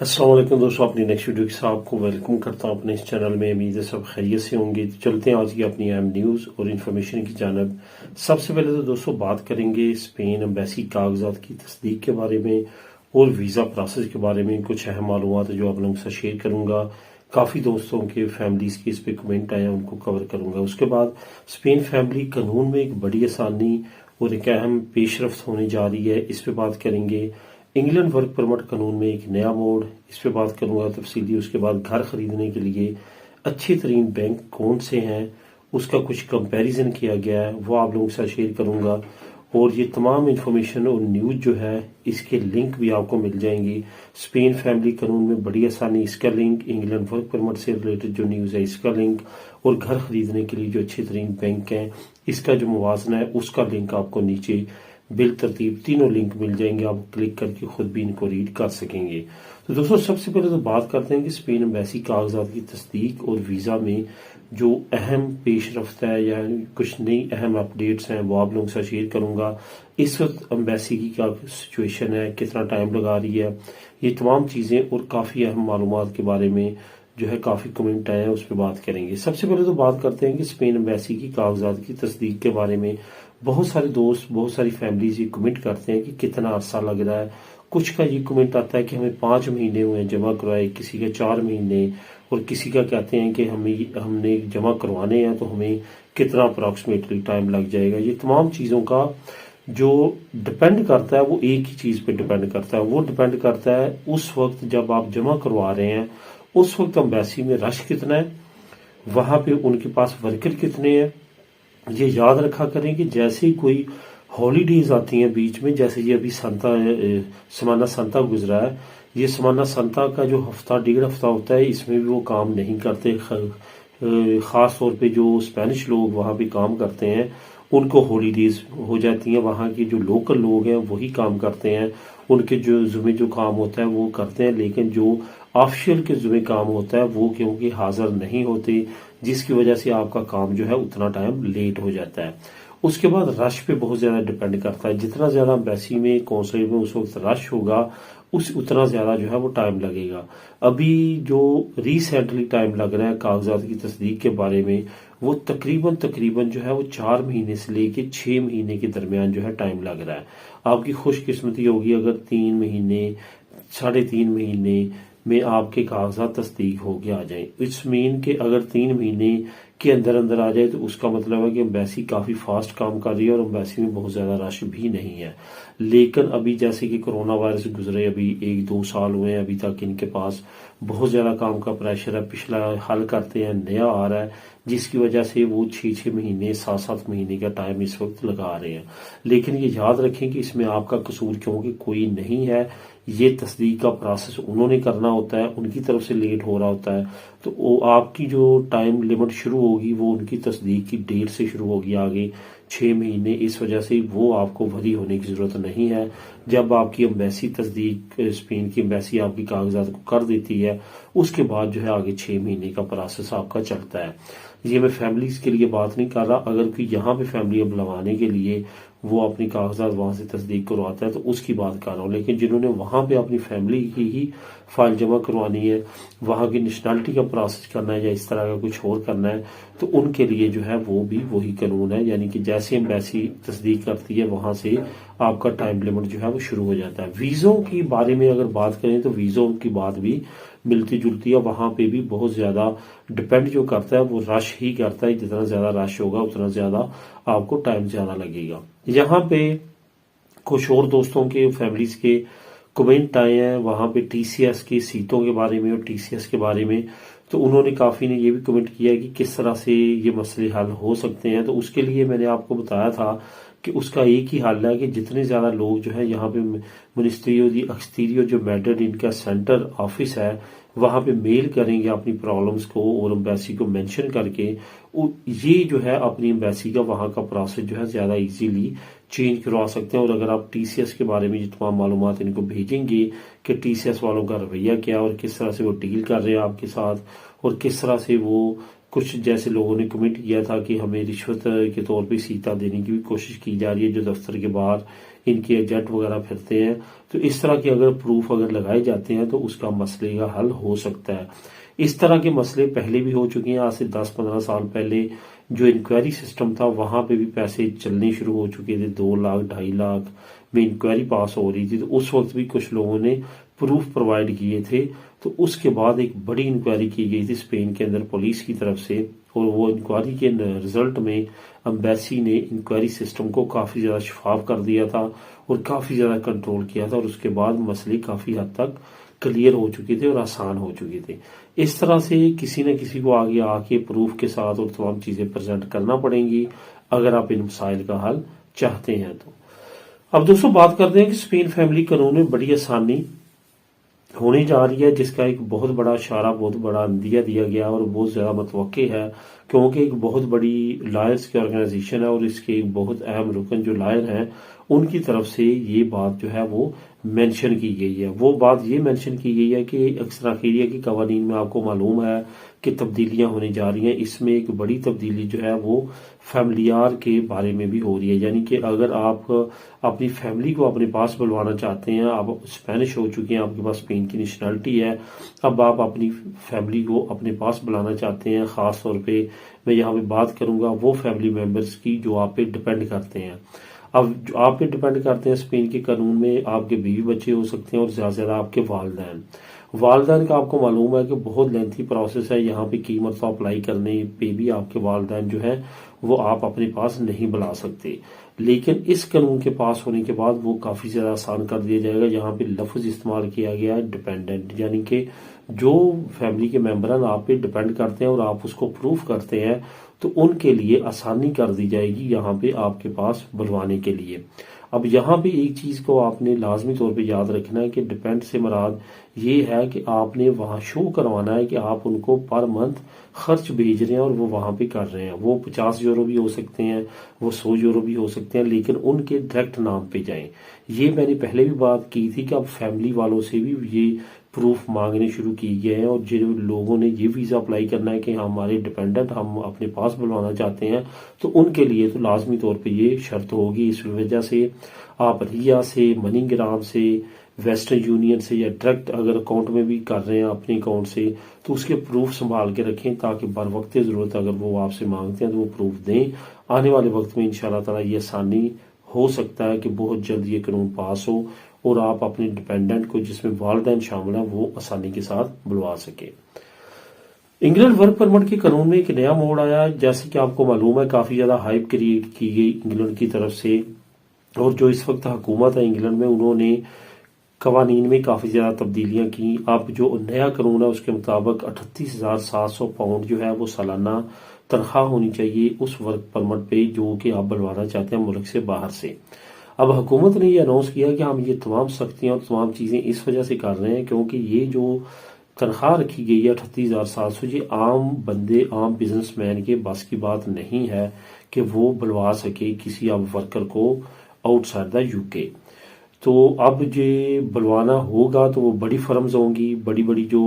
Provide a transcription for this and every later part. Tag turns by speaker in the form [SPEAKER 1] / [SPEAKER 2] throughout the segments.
[SPEAKER 1] السلام علیکم دوستوں، اپنی نیکسٹ ویڈیو کے ساتھ آپ کو ویلکم کرتا ہوں اپنے اس چینل میں۔ امید ہے سب خیریت سے ہوں گے۔ تو چلتے ہیں آج کی اپنی اہم نیوز اور انفارمیشن کی جانب۔ سب سے پہلے تو دوستوں بات کریں گے اسپین ایمبیسی کاغذات کی تصدیق کے بارے میں اور ویزا پروسیس کے بارے میں کچھ اہم معلومات جو آپ لوگوں کے ساتھ شیئر کروں گا۔ کافی دوستوں کے فیملیز کے اس پہ کمنٹ آئے ہیں، ان کو کور کروں گا۔ اس کے بعد اسپین فیملی قانون میں ایک بڑی آسانی اور ایک اہم پیش رفت ہونے جا رہی ہے، اس پہ بات کریں گے۔ انگلینڈ ورک پرمٹ قانون میں ایک نیا موڑ، اس پہ بات کروں گا تفصیلی۔ اس کے بعد گھر خریدنے کے لیے اچھے ترین بینک کون سے ہیں، اس کا کچھ کمپیریزن کیا گیا ہے، وہ آپ لوگوں کے ساتھ شیئر کروں گا۔ اور یہ تمام انفارمیشن اور نیوز جو ہے اس کے لنک بھی آپ کو مل جائیں گی۔ اسپین فیملی قانون میں بڑی آسانی، اس کا لنک، انگلینڈ ورک پرمٹ سے ریلیٹڈ جو نیوز ہے اس کا لنک، اور گھر خریدنے کے لیے جو اچھے ترین بینک ہیں اس کا جو موازنہ ہے اس کا لنک آپ کو نیچے بالترتیب تینوں لنک مل جائیں گے، آپ کلک کر کے خود بھی ان کو ریڈ کر سکیں گے۔ تو دوستوں سب سے پہلے تو بات کرتے ہیں کہ اسپین ایمبیسی کاغذات کی تصدیق اور ویزا میں جو اہم پیش رفت ہے یا کچھ نئی اہم اپڈیٹس ہیں وہ آپ لوگوں کے ساتھ شیئر کروں گا۔ اس وقت ایمبیسی کی کیا سچویشن ہے، کتنا ٹائم لگا رہی ہے، یہ تمام چیزیں اور کافی اہم معلومات کے بارے میں جو ہے کافی کمنٹ آئے ہیں، اس پہ بات کریں گے۔ سب سے پہلے تو بات کرتے ہیں کہ اسپین ایمبیسی کی کاغذات کی تصدیق کے بارے میں بہت سارے دوست، بہت ساری فیملیز یہ کمنٹ کرتے ہیں کہ کتنا عرصہ لگ رہا ہے۔ کچھ کا یہ کمنٹ آتا ہے کہ ہمیں 5 مہینے ہوئے جمع کروائے، کسی کا 4 مہینے، اور کسی کا کہتے ہیں کہ ہم نے جمع کروانے ہیں تو ہمیں کتنا اپروکسیمیٹلی ٹائم لگ جائے گا۔ یہ تمام چیزوں کا جو ڈپینڈ کرتا ہے وہ ایک ہی چیز پہ ڈپینڈ کرتا ہے، وہ ڈپینڈ کرتا ہے اس وقت جب آپ جمع کروا رہے ہیں اس وقت ایمبیسی میں رش کتنا ہے، وہاں پہ ان کے پاس ورکر کتنے ہیں۔ یہ یاد رکھا کریں کہ جیسے ہی کوئی ہالیڈیز آتی ہیں بیچ میں، جیسے یہ ابھی سمانہ سنتا گزرا ہے، یہ سمانہ سنتا کا جو ہفتہ 1.5 ہفتہ ہوتا ہے اس میں بھی وہ کام نہیں کرتے۔ خاص طور پہ جو اسپینش لوگ وہاں پہ کام کرتے ہیں ان کو ہالیڈیز ہو جاتی ہیں، وہاں کے جو لوکل لوگ ہیں وہی کام کرتے ہیں، ان کے جو ذمہ جو کام ہوتا ہے وہ کرتے ہیں، لیکن جو آفیشیل کے ذمہ کام ہوتا ہے وہ کیونکہ حاضر نہیں ہوتے، جس کی وجہ سے آپ کا کام جو ہے اتنا ٹائم لیٹ ہو جاتا ہے۔ اس کے بعد رش پہ بہت زیادہ ڈپینڈ کرتا ہے، جتنا زیادہ ایمبیسی میں قونصلیٹ میں اس وقت رش ہوگا اتنا زیادہ جو ہے وہ ٹائم لگے گا۔ ابھی جو ریسنٹلی ٹائم لگ رہا ہے کاغذات کی تصدیق کے بارے میں وہ تقریباً جو ہے وہ 4 مہینے سے لے کے 6 مہینے کے درمیان جو ہے ٹائم لگ رہا ہے۔ آپ کی خوش قسمتی ہوگی اگر 3 مہینے 3.5 مہینے میں آپ کے کاغذات تصدیق ہو کے آ جائیں۔ اس مین کہ اگر 3 مہینے کے اندر آ جائے تو اس کا مطلب ہے کہ ایمبیسی کافی فاسٹ کام کر رہی ہے اور ایمبیسی میں بہت زیادہ رش بھی نہیں ہے۔ لیکن ابھی جیسے کہ کرونا وائرس گزرے، ابھی 1-2 سال ہوئے ہیں، ابھی تک ان کے پاس بہت زیادہ کام کا پریشر ہے، پچھلا حل کرتے ہیں نیا آ رہا ہے، جس کی وجہ سے وہ 6 مہینے 7 مہینے کا ٹائم اس وقت لگا رہے ہیں۔ لیکن یہ یاد رکھیں کہ اس میں آپ کا قصور کیونکہ کوئی نہیں ہے، یہ تصدیق کا پروسیس انہوں نے کرنا ہوتا ہے، ان کی طرف سے لیٹ ہو رہا ہوتا ہے، تو وہ آپ کی جو ٹائم لیمٹ شروع ہوگی وہ ان کی تصدیق کی ڈیٹ سے شروع ہوگی آگے 6 مہینے۔ اس وجہ سے وہ آپ کو وری ہونے کی ضرورت نہیں ہے۔ جب آپ کی ایمبیسی تصدیق، اسپین کی ایمبیسی آپ کی کاغذات کو کر دیتی ہے اس کے بعد جو ہے آگے 6 مہینے کا پروسیس آپ کا چلتا ہے۔ یہ میں فیملیز کے لیے بات نہیں کر رہا، اگر کوئی یہاں پہ فیملی اب لگانے کے لیے وہ اپنی کاغذات وہاں سے تصدیق کرواتا ہے تو اس کی بات کر رہا ہوں، لیکن جنہوں نے وہاں پہ اپنی فیملی کی ہی فائل جمع کروانی ہے، وہاں کی نیشنلٹی کا پروسیس کرنا ہے یا اس طرح کا کچھ اور کرنا ہے، تو ان کے لیے جو ہے وہ بھی وہی قانون ہے، یعنی کہ جیسے ایمبیسی تصدیق کرتی ہے وہاں سے آپ کا ٹائم لیمٹ جو ہے وہ شروع ہو جاتا ہے۔ ویزوں کی بارے میں اگر بات کریں تو ویزوں کی بات بھی ملتی جلتی ہے، وہاں پہ بھی بہت زیادہ ڈپینڈ جو کرتا ہے وہ رش ہی کرتا ہے، جتنا زیادہ رش ہوگا اتنا زیادہ آپ کو ٹائم زیادہ لگے گا۔ یہاں پہ کچھ اور دوستوں کے فیملیز کے کمنٹ آئے ہیں وہاں پہ ٹی سی ایس کی سیٹوں کے بارے میں اور ٹی سی ایس کے بارے میں، تو انہوں نے کافی نے یہ بھی کمنٹ کیا ہے کہ کس طرح سے یہ مسئلے حل ہو سکتے ہیں۔ تو اس کے لیے میں نے آپ کو بتایا تھا کہ اس کا ایک ہی حل ہے کہ جتنے زیادہ لوگ جو ہے یہاں پہ منسٹری آف دی ایکسٹیریئر جو میڈرڈ ان کا سینٹر آفس ہے وہاں پہ میل کریں گے اپنی پرابلمز کو اور ایمبیسی کو مینشن کر کے، یہ جو ہے اپنی ایمبیسی کا وہاں کا پروسیس جو ہے زیادہ ایزیلی چینج کروا سکتے ہیں۔ اور اگر آپ ٹی سی ایس کے بارے میں یہ تمام معلومات ان کو بھیجیں گے کہ ٹی سی ایس والوں کا رویہ کیا اور کس طرح سے وہ ڈیل کر رہے ہیں آپ کے ساتھ اور کس طرح سے وہ کچھ جیسے لوگوں نے کمنٹ کیا تھا کہ ہمیں رشوت کے طور پہ سیٹا دینے کی بھی کوشش کی جا رہی ہے، جو دفتر کے باہر ان کے ایجنٹ وغیرہ پھرتے ہیں، تو اس طرح کے اگر پروف اگر لگائے جاتے ہیں تو اس کا مسئلے کا حل ہو سکتا ہے۔ اس طرح کے مسئلے پہلے بھی ہو چکے ہیں، آج سے 10-15 سال پہلے جو انکوائری سسٹم تھا وہاں پہ بھی پیسے چلنے شروع ہو چکے تھے، 2 لاکھ 2.5 لاکھ میں انکوائری پاس ہو رہی تھی، تو اس وقت بھی کچھ لوگوں نے پروف پرووائڈ کیے تھے، تو اس کے بعد ایک بڑی انکوائری کی گئی تھی اسپین کے اندر پولیس کی طرف سے، اور وہ انکوائری کے رزلٹ میں امبیسی نے انکوائری سسٹم کو کافی زیادہ شفاف کر دیا تھا اور کافی زیادہ کنٹرول کیا تھا، اور اس کے بعد مسئلے کافی حد تک کلیئر ہو چکے تھے اور آسان ہو چکے تھے۔ اس طرح سے کسی نہ کسی کو آگے آ کے پروف کے ساتھ اور تمام چیزیں پریزنٹ کرنا پڑیں گی اگر آپ ان مسائل کا حل چاہتے ہیں تو۔ اب دوستوں بات کرتے ہیں کہ اسپین فیملی قانون میں بڑی آسانی ہونے جا رہی ہے، جس کا ایک بہت بڑا اشارہ، بہت بڑا اندیہ دیا گیا اور بہت زیادہ متوقع ہے، کیونکہ ایک بہت بڑی لائرز کی آرگنائزیشن ہے اور اس کے ایک بہت اہم رکن جو لائر ہیں ان کی طرف سے یہ بات جو ہے وہ مینشن کی گئی ہے۔ وہ بات یہ مینشن کی گئی ہے کہ اکثر خیریہ کے قوانین میں آپ کو معلوم ہے کہ تبدیلیاں ہونے جا رہی ہیں، اس میں ایک بڑی تبدیلی جو ہے وہ فیملیار کے بارے میں بھی ہو رہی ہے، یعنی کہ اگر آپ اپنی فیملی کو اپنے پاس بلوانا چاہتے ہیں، آپ اسپینش ہو چکے ہیں، آپ کے پاس اسپین کی نیشنلٹی ہے، اب آپ اپنی فیملی کو اپنے پاس بلانا چاہتے ہیں، خاص طور پہ میں یہاں پہ بات کروں گا وہ فیملی ممبرز کی جو آپ پہ ڈپینڈ کرتے ہیں۔ اب جو آپ پہ ڈپینڈ کرتے ہیں اسپین کے قانون میں آپ کے بیوی بچے ہو سکتے ہیں اور زیادہ سے زیادہ آپ کے والدین کا آپ کو معلوم ہے کہ بہت لینتھی پروسیس ہے، یہاں پہ کی مرتبہ اپلائی کرنے پہ بھی آپ کے والدین جو ہیں وہ آپ اپنے پاس نہیں بلا سکتے، لیکن اس قانون کے پاس ہونے کے بعد وہ کافی زیادہ آسان کر دیا جائے گا۔ یہاں پہ لفظ استعمال کیا گیا ہے ڈپینڈنٹ، یعنی کہ جو فیملی کے ممبران آپ پہ ڈپینڈ کرتے ہیں اور آپ اس کو پروف کرتے ہیں تو ان کے لیے آسانی کر دی جائے گی یہاں پہ آپ کے پاس بلوانے کے لیے۔ اب یہاں پہ ایک چیز کو آپ نے لازمی طور پہ یاد رکھنا ہے کہ ڈپینڈ سے مراد یہ ہے کہ آپ نے وہاں شو کروانا ہے کہ آپ ان کو پر منتھ خرچ بھیج رہے ہیں اور وہ وہاں پہ کر رہے ہیں، وہ 50 یورو بھی ہو سکتے ہیں، وہ 100 یورو بھی ہو سکتے ہیں، لیکن ان کے ڈائریکٹ نام پہ جائیں۔ یہ میں نے پہلے بھی بات کی تھی کہ اب فیملی والوں سے بھی یہ پروف مانگنے شروع کی گئے ہیں، اور جن لوگوں نے یہ ویزا اپلائی کرنا ہے کہ ہمارے ڈیپینڈنٹ ہم اپنے پاس بلوانا چاہتے ہیں تو ان کے لیے تو لازمی طور پہ یہ شرط ہوگی۔ اس وجہ سے آپ ریا سے، منی گرام سے، ویسٹرن یونین سے یا ڈائریکٹ اگر اکاؤنٹ میں بھی کر رہے ہیں اپنے اکاؤنٹ سے تو اس کے پروف سنبھال کے رکھیں تاکہ بر وقت ضرورت اگر وہ آپ سے مانگتے ہیں تو وہ پروف دیں۔ آنے والے وقت میں انشاءاللہ تعالی یہ آسانی ہو سکتا ہے کہ بہت جلد یہ قانون پاس ہو اور آپ اپنے ڈیپینڈنٹ کو جس میں والدین شامل ہیں وہ آسانی کے ساتھ بلوا سکیں۔ انگلینڈ ورک پرمٹ کے قانون میں ایک نیا موڑ آیا، جیسے کہ آپ کو معلوم ہے کافی زیادہ ہائپ کریٹ کی گئی انگلینڈ کی طرف سے، اور جو اس وقت حکومت ہے انگلینڈ میں انہوں نے قوانین میں کافی زیادہ تبدیلیاں کی۔ اب جو نیا قانون ہے اس کے مطابق 38,700 پاؤنڈ جو ہے وہ سالانہ تنخواہ ہونی چاہیے اس ورک پرمٹ پہ جو کہ آپ بلوانا چاہتے ہیں ملک سے باہر سے۔ اب حکومت نے یہ اناؤنس کیا کہ ہم یہ تمام سختیاں اور تمام چیزیں اس وجہ سے کر رہے ہیں کیونکہ یہ جو تنخواہ رکھی گئی ہے 38,700، یہ عام بندے، عام بزنس مین کے بس کی بات نہیں ہے کہ وہ بلوا سکے کسی اب ورکر کو آؤٹ سائڈ دا یو کے۔ تو اب یہ بلوانا ہوگا تو وہ بڑی فرمز ہوں گی، بڑی بڑی جو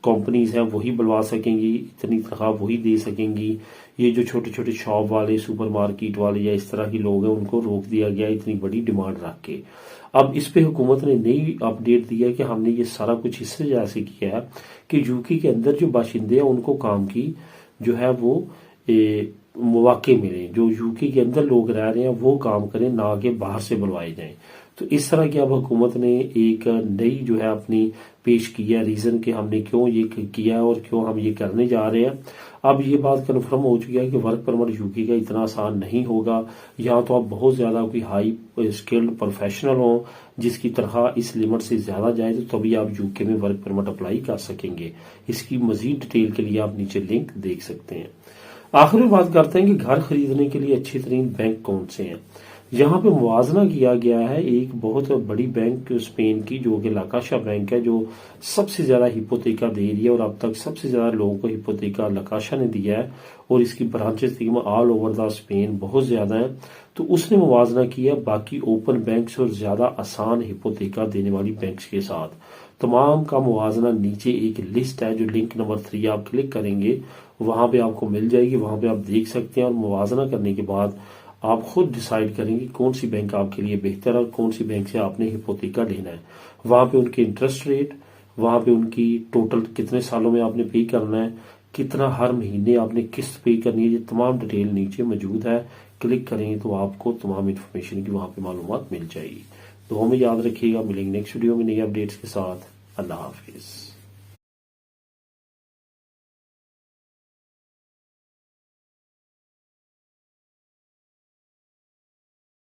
[SPEAKER 1] کمپنیز ہیں وہی بلوا سکیں گی، اتنی تنخواہ وہی دے سکیں گی۔ یہ جو چھوٹے چھوٹے شاپ والے، سپر مارکیٹ والے یا اس طرح کے لوگ ہیں ان کو روک دیا گیا اتنی بڑی ڈیمانڈ رکھ کے۔ اب اس پہ حکومت نے نئی اپ ڈیٹ دیا کہ ہم نے یہ سارا کچھ اس سے جیسے کیا ہے کہ یو کے اندر جو باشندے ہیں ان کو کام کی جو ہے وہ مواقع ملیں، جو یو کے اندر لوگ رہ رہے ہیں وہ کام کریں، نہ کہ باہر سے بلوائے جائیں۔ تو اس طرح کی اب حکومت نے ایک نئی جو ہے اپنی پیش کی ہے ریزن کہ ہم نے کیوں یہ کیا ہے اور کیوں ہم یہ کرنے جا رہے ہیں۔ اب یہ بات کنفرم ہو چکی ہے کہ ورک پرمٹ یو کے کا اتنا آسان نہیں ہوگا، یہاں تو آپ بہت زیادہ کوئی ہائی اسکلڈ پروفیشنل ہوں جس کی تنخواہ اس لیمٹ سے زیادہ جائے تو تبھی آپ یو کے میں ورک پرمٹ اپلائی کر سکیں گے۔ اس کی مزید ڈیٹیل کے لیے آپ نیچے لنک دیکھ سکتے ہیں۔ آخر میں بات کرتے ہیں کہ گھر خریدنے کے لیے اچھے ترین بینک کون سے ہیں۔ یہاں پہ موازنہ کیا گیا ہے ایک بہت بڑی بینک اسپین کی جو کہ لاکاشا بینک ہے، جو سب سے زیادہ ہپوتیکا دے رہی ہے اور اب تک سب سے زیادہ لوگوں کو ہپوتیکا لاکاشا نے دیا ہے اور اس کی برانچز تقریباً آل اوور دا اسپین بہت زیادہ ہیں۔ تو اس نے موازنہ کیا باقی اوپن بینکس اور زیادہ آسان ہپوتیکا دینے والی بینکس کے ساتھ۔ تمام کا موازنہ نیچے ایک لسٹ ہے جو لنک نمبر 3 آپ کلک کریں گے وہاں پہ آپ کو مل جائے گی، وہاں پہ آپ دیکھ سکتے ہیں، اور موازنہ کرنے کے بعد آپ خود ڈیسائیڈ کریں گے کون سی بینک آپ کے لیے بہتر ہے، کون سی بینک سے آپ نے ہپوتیکا لینا ہے۔ وہاں پہ ان کے انٹرسٹ ریٹ، وہاں پہ ان کی ٹوٹل کتنے سالوں میں آپ نے پے کرنا ہے، کتنا ہر مہینے آپ نے قسط پے کرنی ہے، یہ تمام ڈیٹیل نیچے موجود ہے۔ کلک کریں گے تو آپ کو تمام انفارمیشن کی وہاں پہ معلومات مل جائے گی۔ دعاؤں میں یاد رکھیے گا، ملیں گے نیکسٹ ویڈیو میں نئی اپڈیٹس کے ساتھ۔ اللہ حافظ۔